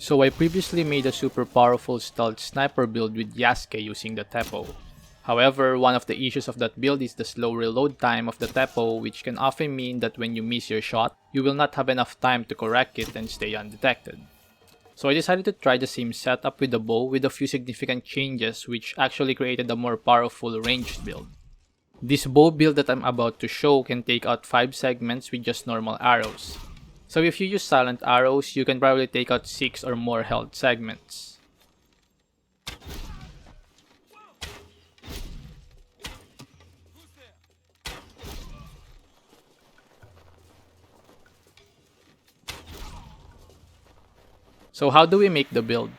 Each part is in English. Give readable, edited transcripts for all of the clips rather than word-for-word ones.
So I previously made a super powerful stealth sniper build with Yasuke using the Teppo. However, one of the issues of that build is the slow reload time of the Teppo, which can often mean that when you miss your shot, you will not have enough time to correct it and stay undetected. So I decided to try the same setup with the bow with a few significant changes which actually created a more powerful ranged build. This bow build that I'm about to show can take out 5 segments with just normal arrows. So if you use silent arrows, you can probably take out 6 or more held segments. So how do we make the build?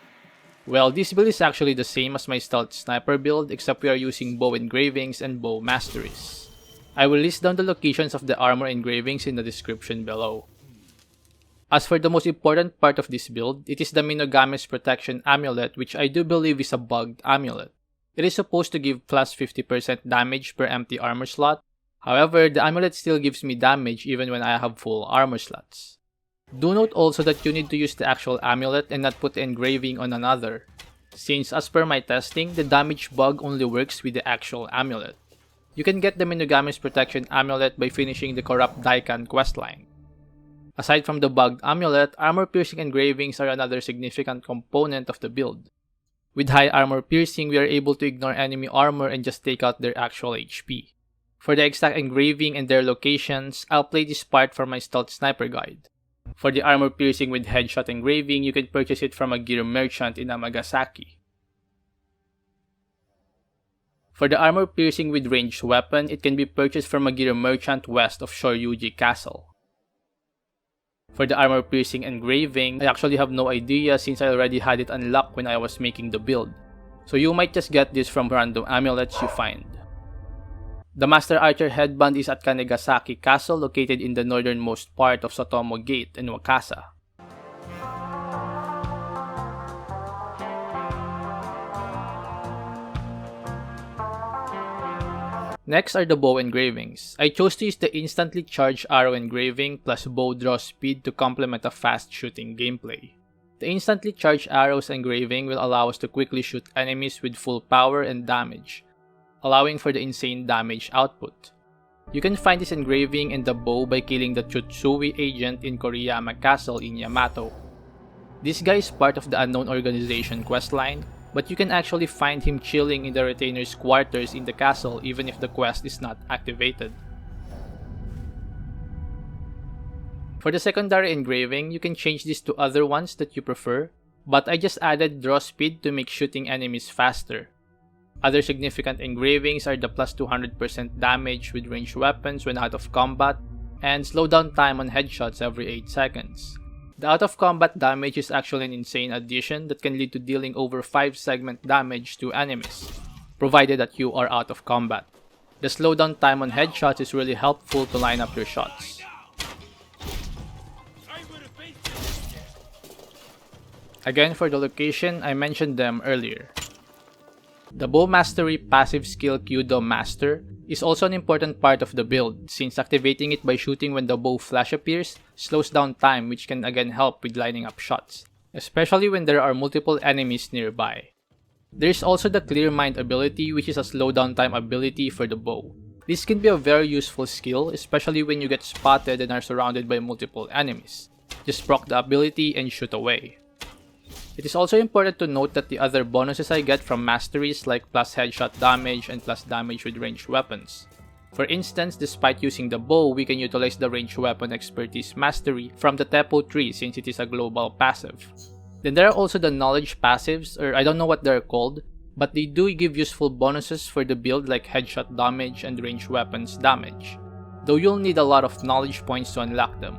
Well, this build is actually the same as my stealth sniper build, except we are using bow engravings and bow masteries. I will list down the locations of the armor engravings in the description below. As for the most important part of this build, it is the Minogame's protection amulet, which I do believe is a bugged amulet. It is supposed to give plus 50% damage per empty armor slot. However, the amulet still gives me damage even when I have full armor slots. Do note also that you need to use the actual amulet and not put the engraving on another, since as per my testing, the damage bug only works with the actual amulet. You can get the Minogame's protection amulet by finishing the Corrupt Daikan questline. Aside from the bugged amulet, armor piercing engravings are another significant component of the build. With high armor piercing, we are able to ignore enemy armor and just take out their actual HP. For the exact engraving and their locations, I'll play this part for my stealth sniper guide. For the armor piercing with headshot engraving, you can purchase it from a gear merchant in Amagasaki. For the armor piercing with ranged weapon, it can be purchased from a gear merchant west of Shoryuji Castle. For the armor piercing engraving, I actually have no idea since I already had it unlocked when I was making the build. So you might just get this from random amulets you find. The Master Archer headband is at Kanegasaki Castle, located in the northernmost part of Sotomo Gate in Wakasa. Next are the bow engravings. I chose to use the instantly charged arrow engraving plus bow draw speed to complement a fast shooting gameplay. The instantly charged arrows engraving will allow us to quickly shoot enemies with full power and damage, allowing for the insane damage output. You can find this engraving in the bow by killing the Tsutui Agent in Koriyama Castle in Yamato. This guy is part of the Unknown Organization questline, but you can actually find him chilling in the retainer's quarters in the castle even if the quest is not activated. For the secondary engraving, you can change this to other ones that you prefer, but I just added draw speed to make shooting enemies faster. Other significant engravings are the plus 200% damage with ranged weapons when out of combat, and slowdown time on headshots every 8 seconds. The out of combat damage is actually an insane addition that can lead to dealing over 5 segment damage to enemies, provided that you are out of combat. The slowdown time on headshots is really helpful to line up your shots. Again, for the location, I mentioned them earlier. The Bow Mastery passive skill Kyudo Master is also an important part of the build, since activating it by shooting when the bow flash appears slows down time, which can again help with lining up shots, especially when there are multiple enemies nearby. There is also the Clear Mind ability, which is a slowdown time ability for the bow. This can be a very useful skill, especially when you get spotted and are surrounded by multiple enemies. Just proc the ability and shoot away. It is also important to note that the other bonuses I get from masteries like plus headshot damage and plus damage with ranged weapons. For instance, despite using the bow, we can utilize the ranged weapon expertise mastery from the Teppo tree since it is a global passive. Then there are also the knowledge passives, or I don't know what they're called, but they do give useful bonuses for the build like headshot damage and ranged weapons damage, though you'll need a lot of knowledge points to unlock them.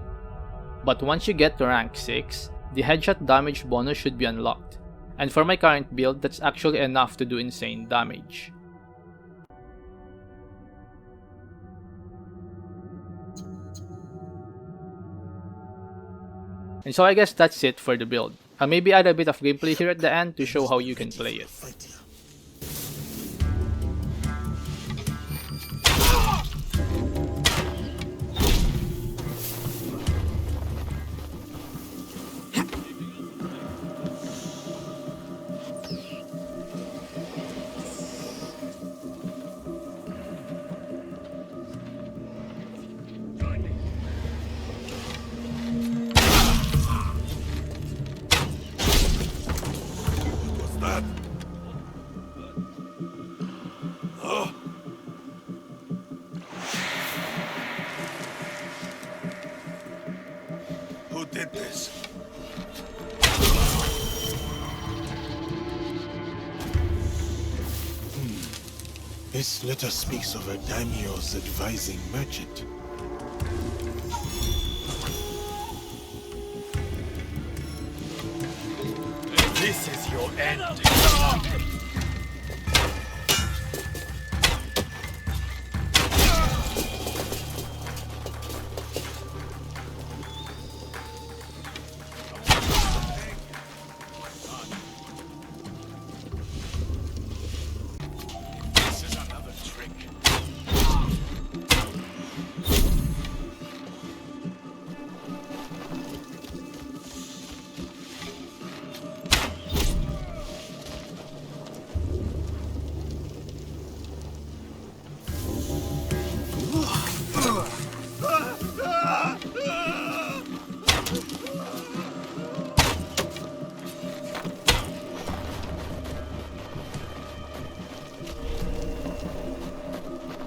But once you get to rank 6, the headshot damage bonus should be unlocked, and for my current build, that's actually enough to do insane damage. And so I guess that's it for the build. I'll maybe add a bit of gameplay here at the end to show how you can play it. This letter speaks of a daimyo's advising merchant. This is your end.